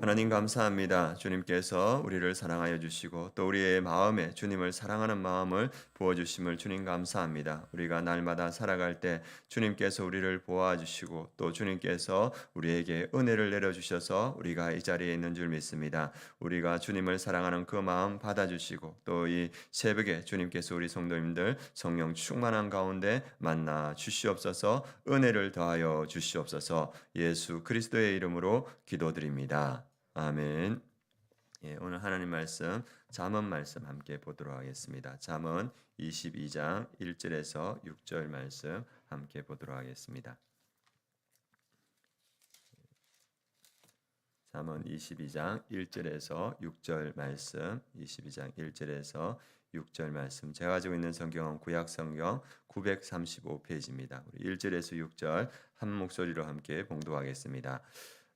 하나님 감사합니다. 주님께서 우리를 사랑하여 주시고 또 우리의 마음에 주님을 사랑하는 마음을 부어 주심을 주님 감사합니다. 우리가 날마다 살아갈 때 주님께서 우리를 보아 주시고 또 주님께서 우리에게 은혜를 내려 주셔서 우리가 이 자리에 있는 줄 믿습니다. 우리가 주님을 사랑하는 그 마음 받아 주시고 또 이 새벽에 주님께서 우리 성도님들 성령 충만한 가운데 만나 주시옵소서. 은혜를 더하여 주시옵소서. 예수 그리스도의 이름으로 기도드립니다. 아멘. 예, 오늘 하나님 말씀 잠언 말씀 함께 보도록 하겠습니다. 잠언 22장 1절에서 6절 말씀 함께 보도록 하겠습니다. 잠언 22장 1절에서 6절 말씀, 22장 1절에서 6절 말씀. 제가 가지고 있는 성경은 구약 성경 935페이지입니다. 우리 1절에서 6절 한 목소리로 함께 봉독하겠습니다.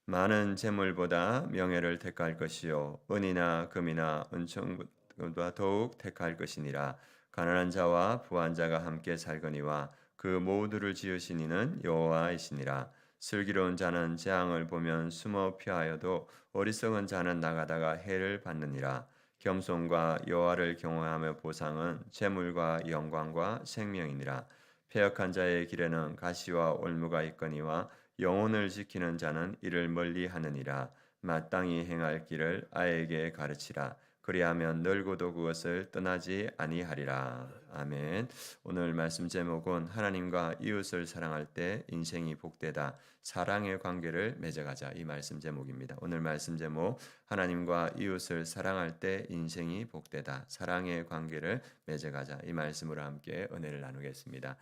많은 재물보다 명예를 택할 것이요 은이나 금이나 은총보다 더욱 택할 것이니라. 가난한 자와 부한 자가 함께 살거니와 그 모두를 지으신 이는 여호와이시니라. 슬기로운 자는 재앙을 보면 숨어 피하여도 어리석은 자는 나가다가 해를 받느니라. 겸손과 여호와를 경외하며 보상은 재물과 영광과 생명이니라. 패역한 자의 길에는 가시와 올무가 있거니와 영혼을 지키는 자는 이를 멀리하느니라. 마땅히 행할 길을 아이에게 가르치라. 그리하면 늙어도 그것을 떠나지 아니하리라. 아멘. 오늘 말씀 제목은 하나님과 이웃을 사랑할 때 인생이 복되다. 사랑의 관계를 맺어가자. 이 말씀 제목입니다. 오늘 말씀 제목 하나님과 이웃을 사랑할 때 인생이 복되다. 사랑의 관계를 맺어가자. 이 말씀으로 함께 은혜를 나누겠습니다.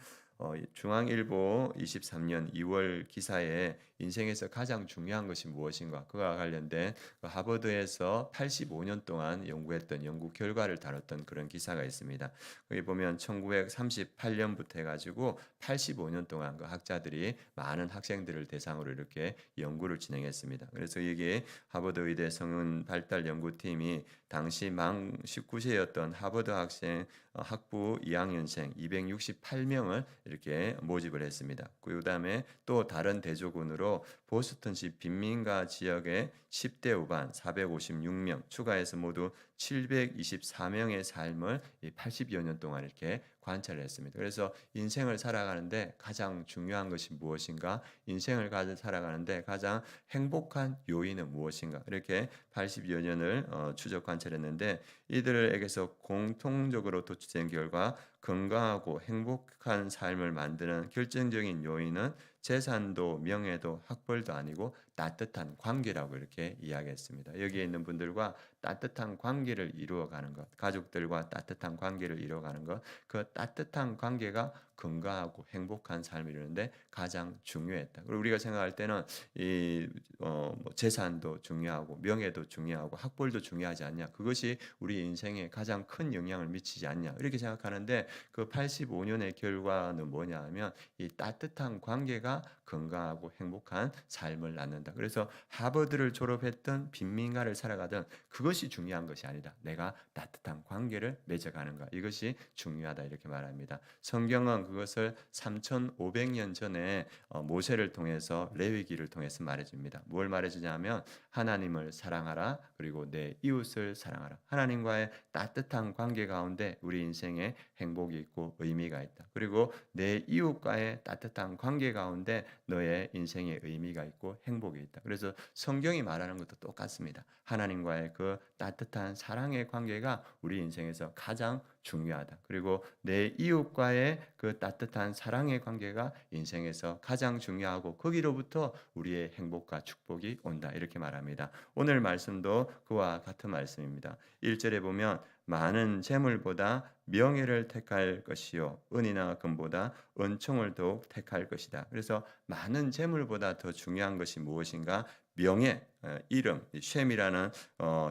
중앙일보 23년 2월 기사에 인생에서 가장 중요한 것이 무엇인가 그와 관련된 하버드에서 85년 동안 연구했던 연구 결과를 다뤘던 그런 기사가 있습니다. 거기 보면 1938년부터 해가지고 85년 동안 그 학자들이 많은 학생들을 대상으로 이렇게 연구를 진행했습니다. 그래서 이게 하버드 의대 성은 발달 연구팀이 당시 만 19세였던 하버드 학생 학부 2학년생 268명을 이렇게 모집을 했습니다. 그 다음에 또 다른 대조군으로 보스턴시 빈민가 지역의 10대 후반 456명 추가해서 모두 724명의 삶을 80여 년 동안 이렇게 관찰을 했습니다. 그래서 인생을 살아가는데 가장 중요한 것이 무엇인가? 인생을 살아가는데 가장 행복한 요인은 무엇인가? 이렇게 80여 년을 추적 관찰했는데 이들에게서 공통적으로 도출된 결과 건강하고 행복한 삶을 만드는 결정적인 요인은 재산도 명예도 학벌도 아니고 따뜻한 관계라고 이렇게 이야기했습니다. 여기에 있는 분들과 따뜻한 관계를 이루어가는 것, 가족들과 따뜻한 관계를 이루어가는 것, 그 따뜻한 관계가 건강하고 행복한 삶을 이루는데 가장 중요했다. 그리고 우리가 생각할 때는 재산도 중요하고 명예도 중요하고 학벌도 중요하지 않냐? 그것이 우리 인생에 가장 큰 영향을 미치지 않냐? 이렇게 생각하는데 그 85년의 결과는 뭐냐 하면 이 따뜻한 관계가 건강하고 행복한 삶을 낳는다. 그래서 하버드를 졸업했던 빈민가를 살아가던 그것이 중요한 것이 아니다. 내가 따뜻한 관계를 맺어가는가. 이것이 중요하다. 이렇게 말합니다. 성경은 그것을 3500년 전에 모세를 통해서 레위기를 통해서 말해줍니다. 뭘 말해주냐면 하나님을 사랑하라. 그리고 내 이웃을 사랑하라. 하나님과의 따뜻한 관계 가운데 우리 인생에 행복이 있고 의미가 있다. 그리고 내 이웃과의 따뜻한 관계 가운데 너의 인생에 의미가 있고 행복이 있다. 그래서 성경이 말하는 것도 똑같습니다. 하나님과의 그 따뜻한 사랑의 관계가 우리 인생에서 가장 중요하다. 그리고 내 이웃과의 그 따뜻한 사랑의 관계가 인생에서 가장 중요하고 거기로부터 우리의 행복과 축복이 온다. 이렇게 말합니다. 오늘 말씀도 그와 같은 말씀입니다. 1절에 보면 많은 재물보다 명예를 택할 것이요 은이나 금보다 은총을 더욱 택할 것이다. 그래서 많은 재물보다 더 중요한 것이 무엇인가? 명예, 이름, 쉔이라는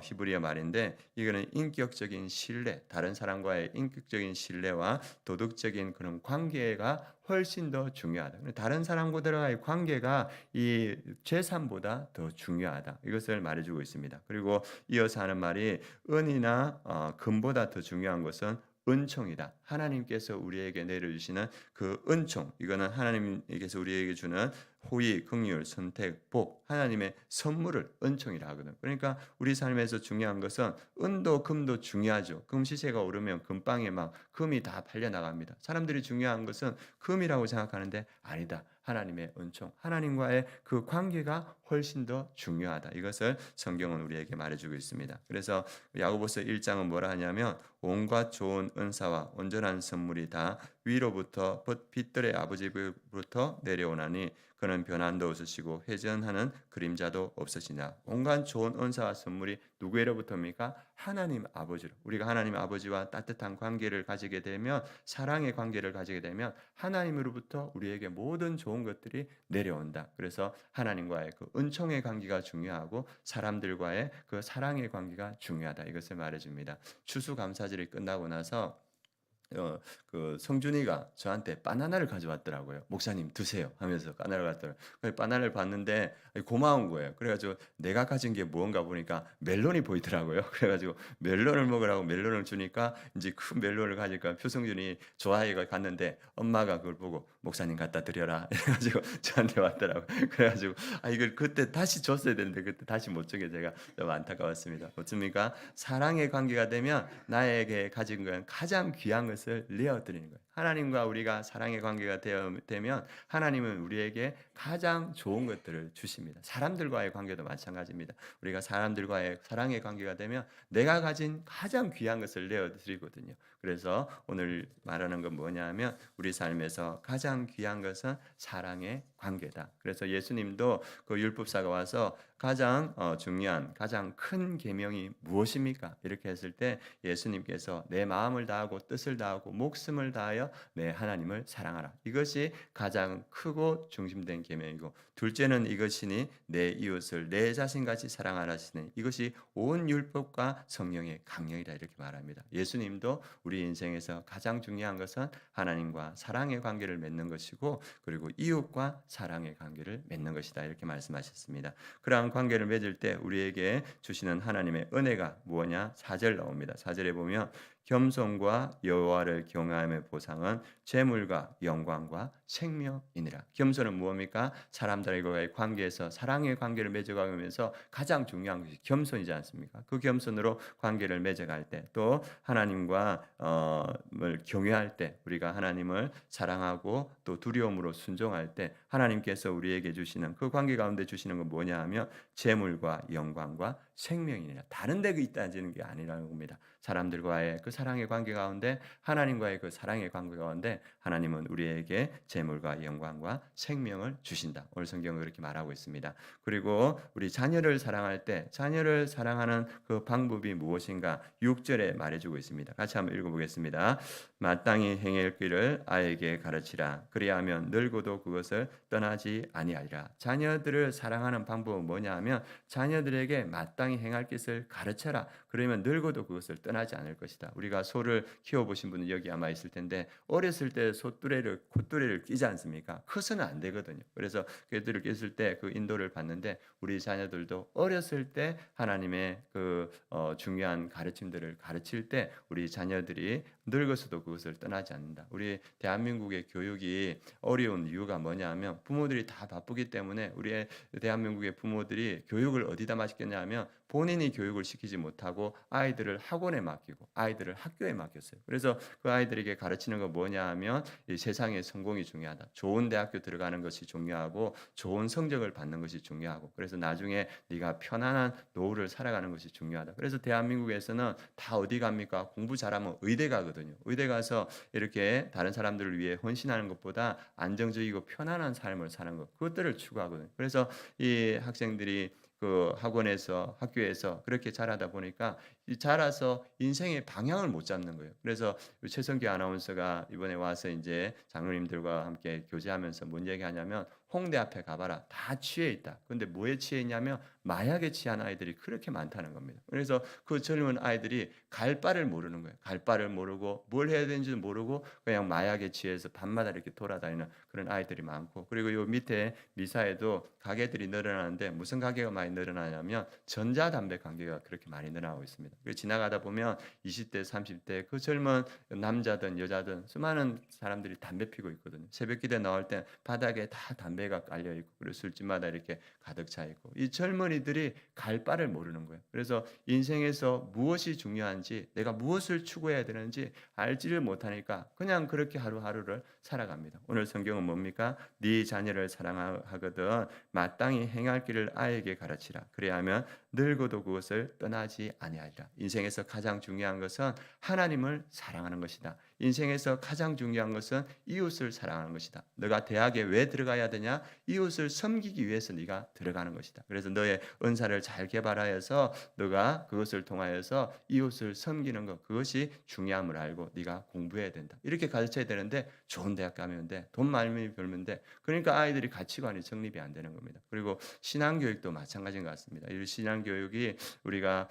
히브리어 말인데 이거는 인격적인 신뢰, 다른 사람과의 인격적인 신뢰와 도덕적인 그런 관계가 훨씬 더 중요하다. 다른 사람과의 관계가 이 재산보다 더 중요하다. 이것을 말해주고 있습니다. 그리고 이어서 하는 말이 은이나 금보다 더 중요한 것은 은총이다. 하나님께서 우리에게 내려주시는 그 은총, 이거는 하나님께서 우리에게 주는 호의, 긍휼, 선택, 복, 하나님의 선물을 은총이라 하거든. 그러니까 우리 삶에서 중요한 것은 은도 금도 중요하죠. 금 시세가 오르면 금방에 막 금이 다 팔려 나갑니다. 사람들이 중요한 것은 금이라고 생각하는데 아니다. 하나님의 은총, 하나님과의 그 관계가 훨씬 더 중요하다. 이것을 성경은 우리에게 말해주고 있습니다. 그래서 야고보서 1장은 뭐라 하냐면 온갖 좋은 은사와 온전한 선물이 다 위로부터 빛들의 아버지로부터 내려오나니 그는 변한도 없으시고 회전하는 그림자도 없으시냐. 온갖 좋은 은사와 선물이 누구로부터입니까? 하나님 아버지로. 우리가 하나님 아버지와 따뜻한 관계를 가지게 되면, 사랑의 관계를 가지게 되면 하나님으로부터 우리에게 모든 좋은 것들이 내려온다. 그래서 하나님과의 그 은총의 관계가 중요하고 사람들과의 그 사랑의 관계가 중요하다. 이것을 말해줍니다. 추수감사절이 끝나고 나서 그 성준이가 저한테 바나나를 가져왔더라고요. 목사님 드세요 하면서 바나나를 갖더라고요. 바나나를 봤는데 고마운 거예요. 그래가지고 내가 가진 게 뭔가 보니까 멜론이 보이더라고요. 그래가지고 멜론을 먹으라고 멜론을 주니까 이제 큰 멜론을 가니까 표성준이 좋아해가 갔는데 엄마가 그걸 보고 목사님 갖다 드려라 이래가지고 저한테 왔더라고요. 그래가지고 이걸 그때 다시 줬어야 되는데 그때 다시 못 주게 제가 좀 안타까웠습니다. 어떻습니까? 사랑의 관계가 되면 나에게 가진 건 가장 귀한 것을 내어드리는 거예요. 하나님과 우리가 사랑의 관계가 되면 하나님은 우리에게 가장 좋은 것들을 주십니다. 사람들과의 관계도 마찬가지입니다. 우리가 사람들과의 사랑의 관계가 되면 내가 가진 가장 귀한 것을 내어드리거든요. 그래서 오늘 말하는 건 뭐냐면 우리 삶에서 가장 귀한 것은 사랑의 관계다. 그래서 예수님도 그 율법사가 와서 가장 중요한 가장 큰 계명이 무엇입니까? 이렇게 했을 때 예수님께서 내 마음을 다하고 뜻을 다하고 목숨을 다하여 내 하나님을 사랑하라. 이것이 가장 크고 중심된 계명이고 둘째는 이것이니 내 이웃을 내 자신같이 사랑하라시니 이것이 온 율법과 성령의 강령이다. 이렇게 말합니다. 예수님도 우리 인생에서 가장 중요한 것은 하나님과 사랑의 관계를 맺는 것이고 그리고 이웃과 사랑의 관계를 맺는 것이다. 이렇게 말씀하셨습니다. 그러한 관계를 맺을 때 우리에게 주시는 하나님의 은혜가 뭐냐? 4절 나옵니다. 4절에 보면 겸손과 여호와를 경외함의 보상은 재물과 영광과 생명이니라. 겸손은 무엇입니까? 사람들과의 관계에서 사랑의 관계를 맺어가면서 가장 중요한 것이 겸손이지 않습니까? 그 겸손으로 관계를 맺어갈 때 또 하나님과 경외할 때 우리가 하나님을 사랑하고 또 두려움으로 순종할 때 하나님께서 우리에게 주시는 그 관계 가운데 주시는 건 뭐냐 하면 재물과 영광과 생명이니라. 다른 데 있다는 게 아니라는 겁니다. 사람들과의 그 사랑의 관계 가운데 하나님과의 그 사랑의 관계 가운데 하나님은 우리에게 재물과 영광과 생명을 주신다. 오늘 성경은 그렇게 말하고 있습니다. 그리고 우리 자녀를 사랑할 때 자녀를 사랑하는 그 방법이 무엇인가 6절에 말해주고 있습니다. 같이 한번 읽어보겠습니다. 마땅히 행할 길을 아이에게 가르치라. 그리하면 늙어도 그것을 떠나지 아니하리라. 자녀들을 사랑하는 방법은 뭐냐 하면 자녀들에게 마땅히 행할 것을 가르쳐라. 그러면 늙어도 그것을 떠나지 않을 것이다. 우리가 소를 키워보신 분은 여기 아마 있을 텐데 어렸을 때 콧뚜레를 끼지 않습니까? 커서는 안 되거든요. 그래서 콧뚜레를 꼈을 때 그 인도를 받는데 우리 자녀들도 어렸을 때 하나님의 그 중요한 가르침들을 가르칠 때 우리 자녀들이 늙어서도 그것을 떠나지 않는다. 우리 대한민국의 교육이 어려운 이유가 뭐냐면 부모들이 다 바쁘기 때문에 우리 대한민국의 부모들이 교육을 어디다 맡겼냐면 본인이 교육을 시키지 못하고 아이들을 학원에 맡기고 아이들을 학교에 맡겼어요. 그래서 그 아이들에게 가르치는 건 뭐냐 하면 이 세상의 성공이 중요하다. 좋은 대학교 들어가는 것이 중요하고 좋은 성적을 받는 것이 중요하고 그래서 나중에 네가 편안한 노후를 살아가는 것이 중요하다. 그래서 대한민국에서는 다 어디 갑니까? 공부 잘하면 의대 가거든요. 의대 가서 이렇게 다른 사람들을 위해 헌신하는 것보다 안정적이고 편안한 삶을 사는 것 그것들을 추구하거든요. 그래서 이 학생들이 그 학원에서 학교에서 그렇게 자라다 보니까 자라서 인생의 방향을 못 잡는 거예요. 그래서 최성기 아나운서가 이번에 와서 이제 장로님들과 함께 교제하면서 뭔 얘기하냐면 홍대 앞에 가봐라. 다 취해 있다. 근데 뭐에 취해 있냐면 마약에 취한 아이들이 그렇게 많다는 겁니다. 그래서 그 젊은 아이들이 갈 바를 모르는 거예요. 갈 바를 모르고 뭘 해야 되는지도 모르고 그냥 마약에 취해서 밤마다 이렇게 돌아다니는 그런 아이들이 많고 그리고 요 밑에 미사에도 가게들이 늘어나는데 무슨 가게가 많이 늘어나냐면 전자담배 가게가 그렇게 많이 늘어나고 있습니다. 지나가다 보면 20대, 30대 그 젊은 남자든 여자든 수많은 사람들이 담배 피고 있거든요. 새벽 기도에 나올 때 바닥에 다 담배 담배가 깔려 있고 그리고 술집마다 이렇게 가득 차 있고 이 젊은이들이 갈 바를 모르는 거예요. 그래서 인생에서 무엇이 중요한지 내가 무엇을 추구해야 되는지 알지를 못하니까 그냥 그렇게 하루하루를 살아갑니다. 오늘 성경은 뭡니까? 네 자녀를 사랑하거든 마땅히 행할 길을 아이에게 가르치라. 그래야하면 늙어도 그것을 떠나지 아니하리라. 인생에서 가장 중요한 것은 하나님을 사랑하는 것이다. 인생에서 가장 중요한 것은 이웃을 사랑하는 것이다. 너가 대학에 왜 들어가야 되냐? 이웃을 섬기기 위해서 네가 들어가는 것이다. 그래서 너의 은사를 잘 개발하여서 너가 그것을 통하여서 이웃을 섬기는 것, 그것이 중요함을 알고 네가 공부해야 된다. 이렇게 가르쳐야 되는데 좋은 대학 가면 돼. 돈 많이 벌면 돼. 그러니까 아이들이 가치관이 정립이 안 되는 겁니다. 그리고 신앙교육도 마찬가지인 것 같습니다. 이 신앙교육이 우리가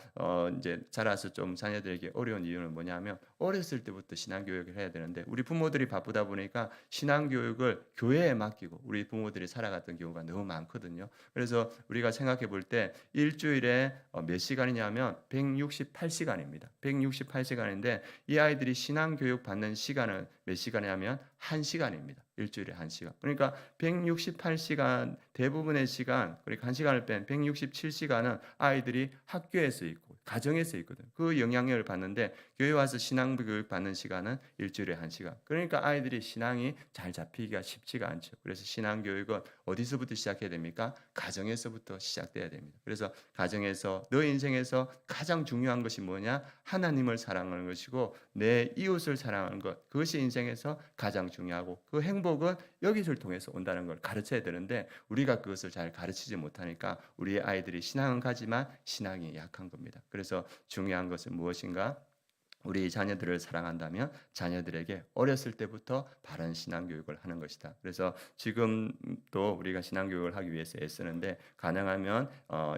이제 자라서 좀 자녀들에게 어려운 이유는 뭐냐면 어렸을 때부터 신앙교육을 해야 되는데 우리 부모들이 바쁘다 보니까 신앙교육을 교회에 맡기고 우리 부모들이 살아갔던 경우가 너무 많거든요. 그래서 우리가 생각해 볼 때 일주일에 몇 시간이냐면 168시간입니다. 168시간인데 이 아이들이 신앙교육 받는 시간은 몇 시간이냐면 1시간입니다. 일주일에 1시간. 그러니까 168시간 대부분의 시간, 그러니까 1시간을 뺀 167시간은 아이들이 학교에서 있고 가정에서 있거든. 그 영향력을 받는데 교회 와서 신앙 교육 받는 시간은 일주일에 1시간. 그러니까 아이들이 신앙이 잘 잡히기가 쉽지가 않죠. 그래서 신앙 교육은 어디서부터 시작해야 됩니까? 가정에서부터 시작돼야 됩니다. 그래서 가정에서 너 인생에서 가장 중요한 것이 뭐냐? 하나님을 사랑하는 것이고 내 이웃을 사랑하는 것. 그것이 인생에서 가장 중요하고 그 행복은 여기서를 통해서 온다는 걸 가르쳐야 되는데 우리가 그것을 잘 가르치지 못하니까 우리의 아이들이 신앙은 가지만 신앙이 약한 겁니다. 그래서 중요한 것은 무엇인가? 우리 자녀들을 사랑한다면 자녀들에게 어렸을 때부터 바른 신앙교육을 하는 것이다. 그래서 지금도 우리가 신앙교육을 하기 위해서 애쓰는데 가능하면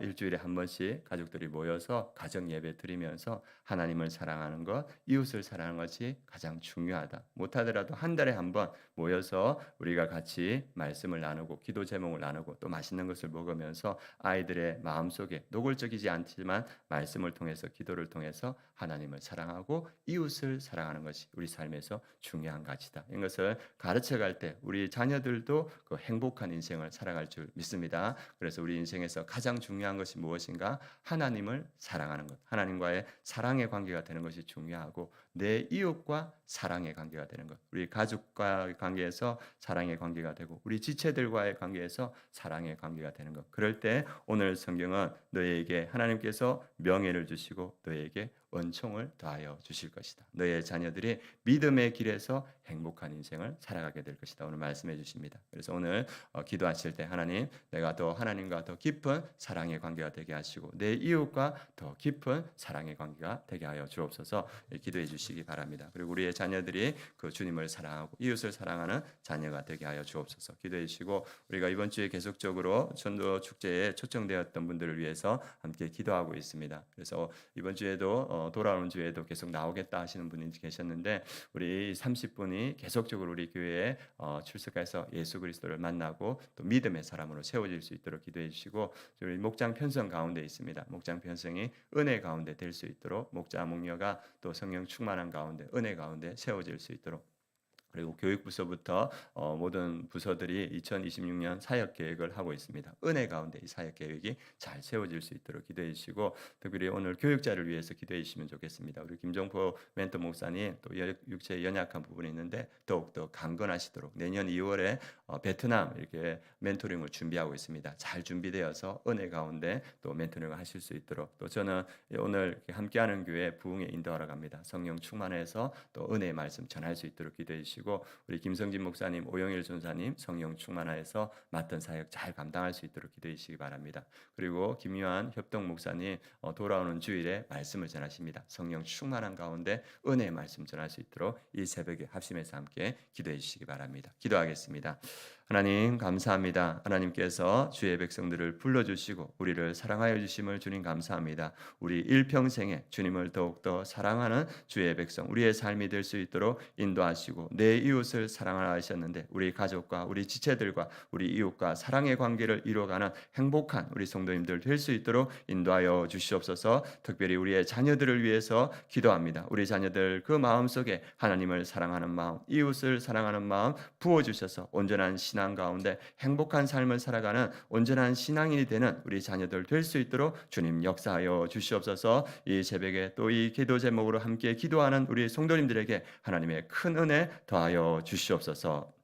일주일에 한 번씩 가족들이 모여서 가정 예배 드리면서 하나님을 사랑하는 것, 이웃을 사랑하는 것이 가장 중요하다. 못하더라도 한 달에 한 번 모여서 우리가 같이 말씀을 나누고 기도 제목을 나누고 또 맛있는 것을 먹으면서 아이들의 마음속에 노골적이지 않지만 말씀을 통해서 기도를 통해서 하나님을 사랑하고 이웃을 사랑하는 것이 우리 삶에서 중요한 가치다. 이것을 가르쳐갈 때 우리 자녀들도 그 행복한 인생을 살아갈 줄 믿습니다. 그래서 우리 인생에서 가장 중요한 것이 무엇인가? 하나님을 사랑하는 것. 하나님과의 사랑의 관계가 되는 것이 중요하고 내 이웃과 사랑의 관계가 되는 것. 우리 가족과의 관계에서 사랑의 관계가 되고 우리 지체들과의 관계에서 사랑의 관계가 되는 것. 그럴 때 오늘 성경은 너희에게 하나님께서 명예를 주시고 너희에게 은총을 더하여 주실 것이다. 너의 자녀들이 믿음의 길에서 행복한 인생을 살아가게 될 것이다. 오늘 말씀해 주십니다. 그래서 오늘 기도하실 때 하나님, 내가 더 하나님과 더 깊은 사랑의 관계가 되게 하시고 내 이웃과 더 깊은 사랑의 관계가 되게 하여 주옵소서. 기도해 주시기 바랍니다. 그리고 우리의 자녀들이 그 주님을 사랑하고 이웃을 사랑하는 자녀가 되게 하여 주옵소서. 기도해 주시고 우리가 이번 주에 계속적으로 전도 축제에 초청되었던 분들을 위해서 함께 기도하고 있습니다. 그래서 이번 주에도 돌아오는 주에도 계속 나오겠다 하시는 분이 계셨는데 우리 30분이 계속적으로 우리 교회에 출석해서 예수 그리스도를 만나고 또 믿음의 사람으로 세워질 수 있도록 기도해 주시고 우리 목장 편성 가운데 있습니다. 목장 편성이 은혜 가운데 될 수 있도록 목자 목녀가 또 성령 충만한 가운데 은혜 가운데 세워질 수 있도록 그리고 교육부서부터 모든 부서들이 2026년 사역 계획을 하고 있습니다. 은혜 가운데 이 사역 계획이 잘 세워질 수 있도록 기도해 주시고 특별히 오늘 교육자를 위해서 기도해 주시면 좋겠습니다. 우리 김종포 멘토 목사님 또 육체에 연약한 부분이 있는데 더욱더 강건하시도록 내년 2월에 베트남 이렇게 멘토링을 준비하고 있습니다. 잘 준비되어서 은혜 가운데 또 멘토링을 하실 수 있도록 또 저는 오늘 함께하는 교회 부흥에 인도하러 갑니다. 성령 충만해서 또 은혜의 말씀 전할 수 있도록 기도해 주시고 우리 김성진 목사님, 오영일 전사님 성령 충만하여서 맡은 사역 잘 감당할 수 있도록 기도해 주시기 바랍니다. 그리고 김유한 협동 목사님 돌아오는 주일에 말씀을 전하십니다. 성령 충만한 가운데 은혜의 말씀 전할 수 있도록 이 새벽에 합심해서 함께 기도해 주시기 바랍니다. 기도하겠습니다. 하나님 감사합니다. 하나님께서 주의 백성들을 불러주시고 우리를 사랑하여 주심을 주님 감사합니다. 우리 일평생에 주님을 더욱더 사랑하는 주의 백성 우리의 삶이 될 수 있도록 인도하시고 내 이웃을 사랑하라 하셨는데 우리 가족과 우리 지체들과 우리 이웃과 사랑의 관계를 이루어가는 행복한 우리 성도님들 될 수 있도록 인도하여 주시옵소서. 특별히 우리의 자녀들을 위해서 기도합니다. 우리 자녀들 그 마음속에 하나님을 사랑하는 마음 이웃을 사랑하는 마음 부어주셔서 온전한 신앙 가운데 행복한 삶을 살아가는 온전한 신앙인이 되는 우리 자녀들 될 수 있도록 주님 역사하여 주시옵소서. 이 새벽에 또 이 기도 제목으로 함께 기도하는 우리 성도님들에게 하나님의 큰 은혜 더하여 주시옵소서.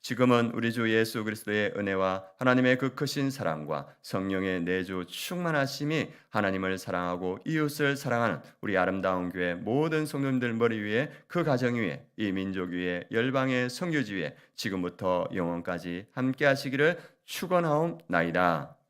지금은 우리 주 예수 그리스도의 은혜와 하나님의 그 크신 사랑과 성령의 내주 충만하심이 하나님을 사랑하고 이웃을 사랑하는 우리 아름다운 교회 모든 성도님들 머리 위에, 그 가정 위에, 이 민족 위에, 열방의 선교지 위에 지금부터 영원까지 함께 하시기를 축원하옵나이다.